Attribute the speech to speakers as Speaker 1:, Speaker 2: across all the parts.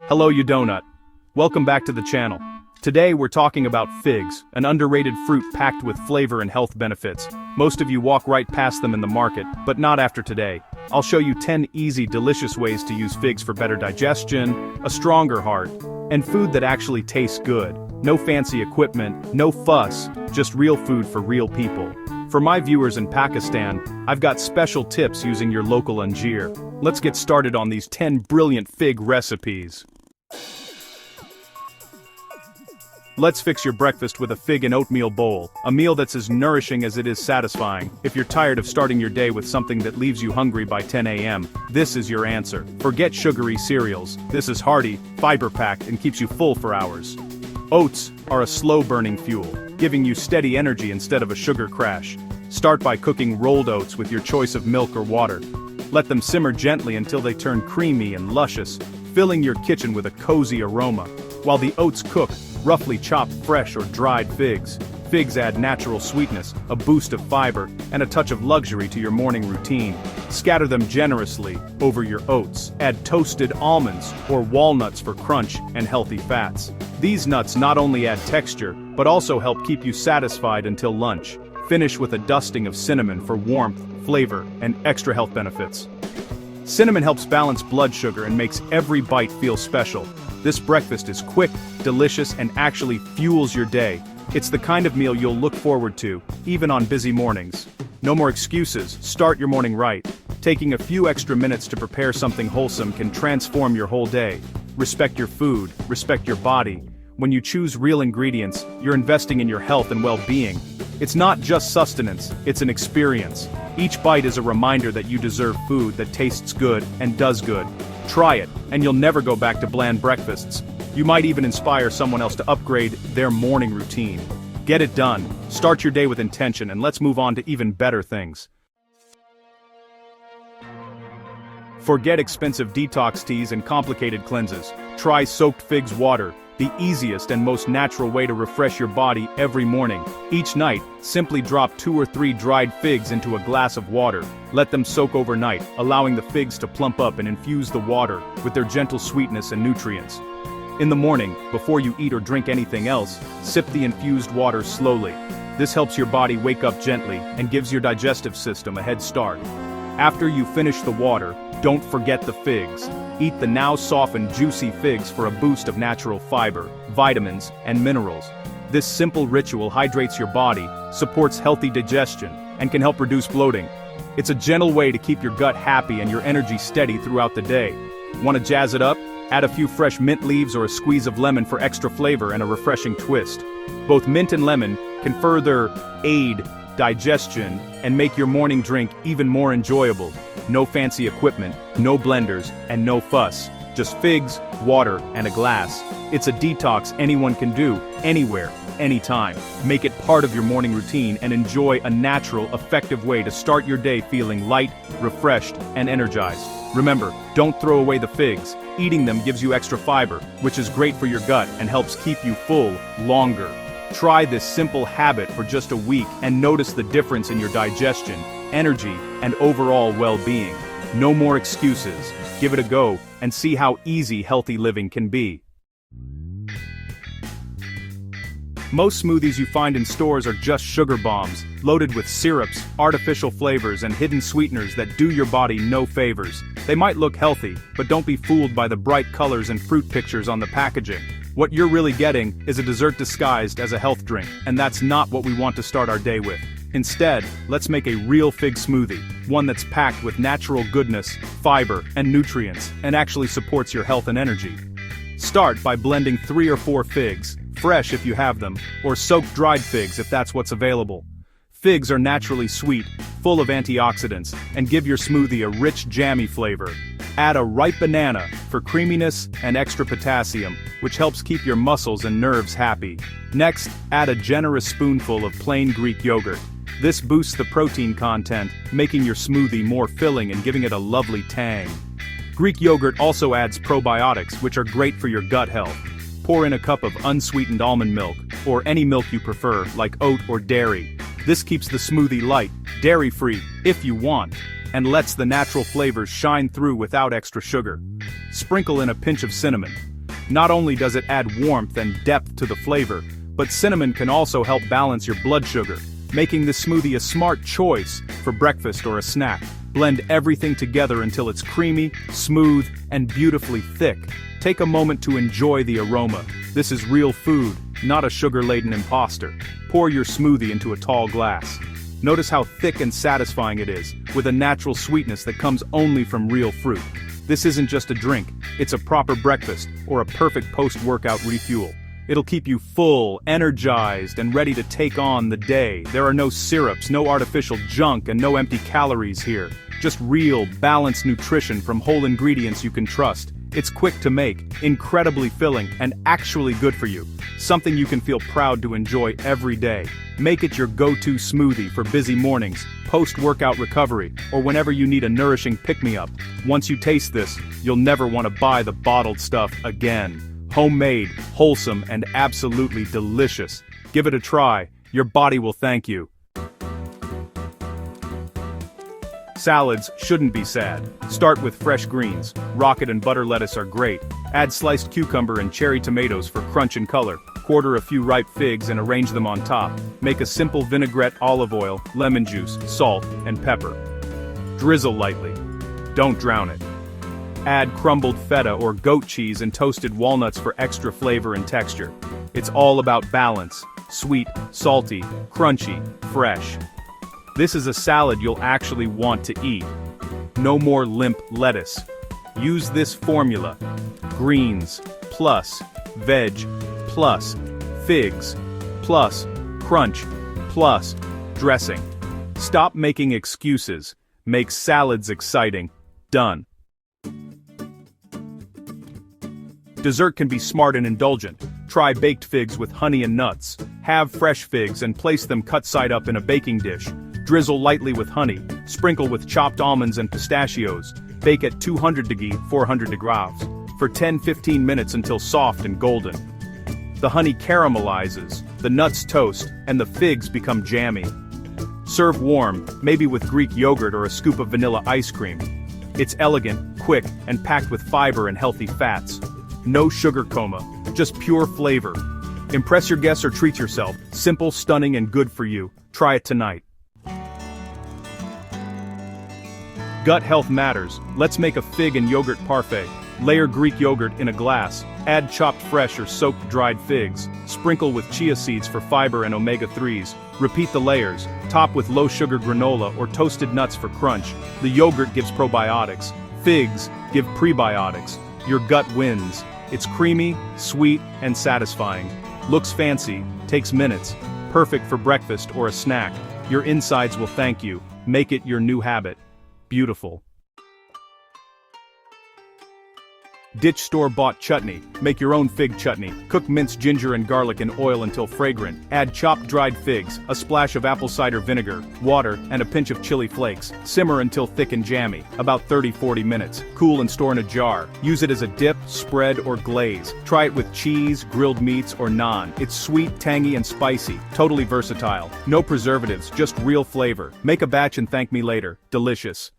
Speaker 1: Hello you donut. Welcome back to the channel. Today we're talking about figs, an underrated fruit packed with flavor and health benefits. Most of you walk right past them in the market, but not after today. I'll show you 10 easy, delicious ways to use figs for better digestion, a stronger heart, and food that actually tastes good. No fancy equipment, no fuss, just real food for real people. For my viewers in Pakistan, I've got special tips using your local anjeer. Let's get started on these 10 brilliant fig recipes. Let's fix your breakfast with a Fig and Oatmeal Bowl, a meal that's as nourishing as it is satisfying. If you're tired of starting your day with something that leaves you hungry by 10 a.m., this is your answer. Forget sugary cereals. This is hearty, fiber-packed, and keeps you full for hours. Oats are a slow-burning fuel, giving you steady energy instead of a sugar crash. Start by cooking rolled oats with your choice of milk or water. Let them simmer gently until they turn creamy and luscious, filling your kitchen with a cozy aroma. While the oats cook, roughly chop fresh or dried figs. Figs add natural sweetness, a boost of fiber, and a touch of luxury to your morning routine. Scatter them generously over your oats. Add toasted almonds or walnuts for crunch and healthy fats. These nuts not only add texture, but also help keep you satisfied until lunch. Finish with a dusting of cinnamon for warmth, flavor, and extra health benefits. Cinnamon helps balance blood sugar and makes every bite feel special. This breakfast is quick, delicious, and actually fuels your day. It's the kind of meal you'll look forward to, even on busy mornings. No more excuses, start your morning right. Taking a few extra minutes to prepare something wholesome can transform your whole day. Respect your food, respect your body. When you choose real ingredients, you're investing in your health and well-being. It's not just sustenance, it's an experience. Each bite is a reminder that you deserve food that tastes good and does good. Try it, and you'll never go back to bland breakfasts. You might even inspire someone else to upgrade their morning routine. Get it done. Start your day with intention, and let's move on to even better things. Forget expensive detox teas and complicated cleanses. Try soaked figs water, the easiest and most natural way to refresh your body every morning. Each night, simply drop 2 or 3 dried figs into a glass of water. Let them soak overnight, allowing the figs to plump up and infuse the water with their gentle sweetness and nutrients. In the morning, before you eat or drink anything else, sip the infused water slowly. This helps your body wake up gently and gives your digestive system a head start. After you finish the water, don't forget the figs. Eat the now softened, juicy figs for a boost of natural fiber, vitamins, and minerals. This simple ritual hydrates your body, supports healthy digestion, and can help reduce bloating. It's a gentle way to keep your gut happy and your energy steady throughout the day. Want to jazz it up? Add a few fresh mint leaves or a squeeze of lemon for extra flavor and a refreshing twist. Both mint and lemon can further aid digestion and make your morning drink even more enjoyable. No fancy equipment, no blenders, and no fuss. Just figs, water, and a glass. It's a detox anyone can do, anywhere, anytime. Make it part of your morning routine and enjoy a natural, effective way to start your day feeling light, refreshed, and energized. Remember, don't throw away the figs. Eating them gives you extra fiber, which is great for your gut and helps keep you full longer. Try this simple habit for just a week and notice the difference in your digestion, energy, and overall well-being. No more excuses. Give it a go and see how easy healthy living can be. Most smoothies you find in stores are just sugar bombs, loaded with syrups, artificial flavors, and hidden sweeteners that do your body no favors. They might look healthy, but don't be fooled by the bright colors and fruit pictures on the packaging. What you're really getting is a dessert disguised as a health drink, and that's not what we want to start our day with. Instead, let's make a real fig smoothie, one that's packed with natural goodness, fiber, and nutrients, and actually supports your health and energy. Start by blending 3 or 4 figs, fresh if you have them, or soaked dried figs if that's what's available. Figs are naturally sweet, full of antioxidants, and give your smoothie a rich, jammy flavor. Add a ripe banana for creaminess and extra potassium, which helps keep your muscles and nerves happy. Next, add a generous spoonful of plain Greek yogurt. This boosts the protein content, making your smoothie more filling and giving it a lovely tang. Greek yogurt also adds probiotics, which are great for your gut health. Pour in a cup of unsweetened almond milk, or any milk you prefer, like oat or dairy. This keeps the smoothie light, dairy-free, if you want, and lets the natural flavors shine through without extra sugar. Sprinkle in a pinch of cinnamon. Not only does it add warmth and depth to the flavor, but cinnamon can also help balance your blood sugar, making this smoothie a smart choice for breakfast or a snack. Blend everything together until it's creamy, smooth, and beautifully thick. Take a moment to enjoy the aroma. This is real food, not a sugar-laden imposter. Pour your smoothie into a tall glass. Notice how thick and satisfying it is, with a natural sweetness that comes only from real fruit. This isn't just a drink, it's a proper breakfast, or a perfect post-workout refuel. It'll keep you full, energized, and ready to take on the day. There are no syrups, no artificial junk, and no empty calories here. Just real, balanced nutrition from whole ingredients you can trust. It's quick to make, incredibly filling, and actually good for you. Something you can feel proud to enjoy every day. Make it your go-to smoothie for busy mornings, post-workout recovery, or whenever you need a nourishing pick-me-up. Once you taste this, you'll never want to buy the bottled stuff again. Homemade, wholesome, and absolutely delicious. Give it a try. Your body will thank you. Salads shouldn't be sad. Start with fresh greens. Rocket and butter lettuce are great. Add sliced cucumber and cherry tomatoes for crunch and color. Quarter a few ripe figs and arrange them on top. Make a simple vinaigrette, olive oil, lemon juice, salt, and pepper. Drizzle lightly. Don't drown it. Add crumbled feta or goat cheese and toasted walnuts for extra flavor and texture. It's all about balance. Sweet, salty, crunchy, fresh. This is a salad you'll actually want to eat. No more limp lettuce. Use this formula. Greens, plus, veg, plus, figs, plus, crunch, plus, dressing. Stop making excuses. Make salads exciting. Done. Dessert can be smart and indulgent. Try baked figs with honey and nuts. Have fresh figs and place them cut side up in a baking dish. Drizzle lightly with honey. Sprinkle with chopped almonds and pistachios. Bake at 200 degrees, 400 degrees, for 10-15 minutes until soft and golden. The honey caramelizes, the nuts toast, and the figs become jammy. Serve warm, maybe with Greek yogurt or a scoop of vanilla ice cream. It's elegant, quick, and packed with fiber and healthy fats. No sugar coma, just pure flavor. Impress your guests or treat yourself. Simple, stunning, and good for you. Try it tonight. Gut health matters. Let's make a fig and yogurt parfait. Layer Greek yogurt in a glass. Add chopped fresh or soaked dried figs. Sprinkle with chia seeds for fiber and omega-3s. Repeat the layers. Top with low-sugar granola or toasted nuts for crunch. The yogurt gives probiotics. Figs give prebiotics. Your gut wins. It's creamy, sweet, and satisfying. Looks fancy, takes minutes. Perfect for breakfast or a snack. Your insides will thank you. Make it your new habit. Beautiful. Ditch store-bought chutney. Make your own fig chutney. Cook minced ginger and garlic in oil until fragrant. Add chopped dried figs, a splash of apple cider vinegar, water, and a pinch of chili flakes. Simmer until thick and jammy, about 30-40 minutes. Cool and store in a jar. Use it as a dip, spread, or glaze. Try it with cheese, grilled meats, or naan. It's sweet, tangy, and spicy. Totally versatile. No preservatives, just real flavor. Make a batch and thank me later. Delicious.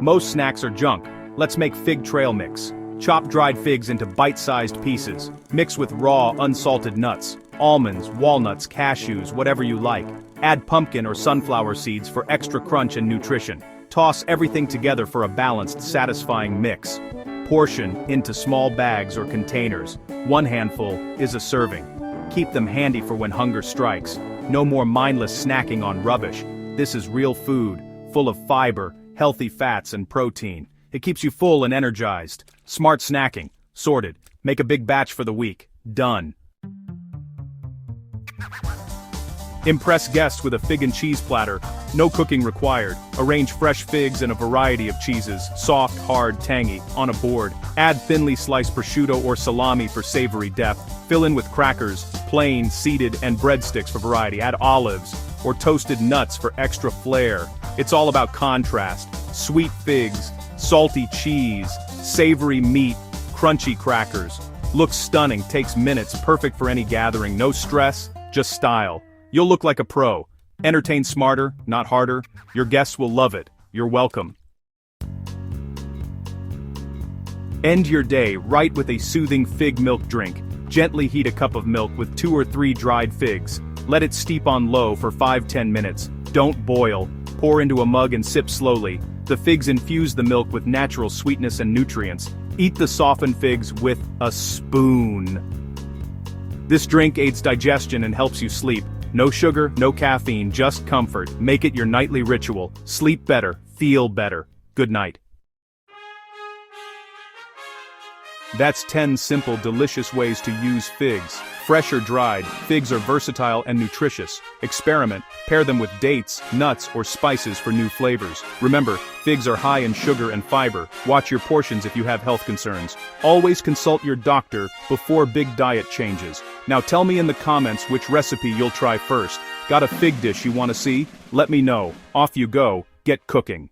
Speaker 1: Most snacks are junk. Let's make fig trail mix. Chop dried figs into bite-sized pieces. Mix with raw, unsalted nuts. Almonds, walnuts, cashews, whatever you like. Add pumpkin or sunflower seeds for extra crunch and nutrition. Toss everything together for a balanced, satisfying mix. Portion into small bags or containers. One handful is a serving. Keep them handy for when hunger strikes. No more mindless snacking on rubbish. This is real food, full of fiber, healthy fats, and protein. It keeps you full and energized. Smart snacking. Sorted. Make a big batch for the week. Done. Impress guests with a fig and cheese platter. No cooking required. Arrange fresh figs and a variety of cheeses, soft, hard, tangy, on a board. Add thinly sliced prosciutto or salami for savory depth. Fill in with crackers, plain, seeded, and breadsticks for variety. Add olives or toasted nuts for extra flair. It's all about contrast. Sweet figs, salty cheese, savory meat, crunchy crackers. Looks stunning, takes minutes, perfect for any gathering. No stress, just style. You'll look like a pro. Entertain smarter, not harder. Your guests will love it. You're welcome. End your day right with a soothing fig milk drink. Gently heat a cup of milk with 2 or 3 dried figs. Let it steep on low for 5–10 minutes. Don't boil. Pour into a mug and sip slowly. The figs infuse the milk with natural sweetness and nutrients. Eat the softened figs with a spoon. This drink aids digestion and helps you sleep. No sugar, no caffeine, just comfort. Make it your nightly ritual. Sleep better, feel better. Good night. That's 10 simple, delicious ways to use figs. Fresh or dried, figs are versatile and nutritious. Experiment, pair them with dates, nuts, or spices for new flavors. Remember, figs are high in sugar and fiber. Watch your portions if you have health concerns. Always consult your doctor before big diet changes. Now tell me in the comments which recipe you'll try first. Got a fig dish you want to see? Let me know. Off you go, get cooking.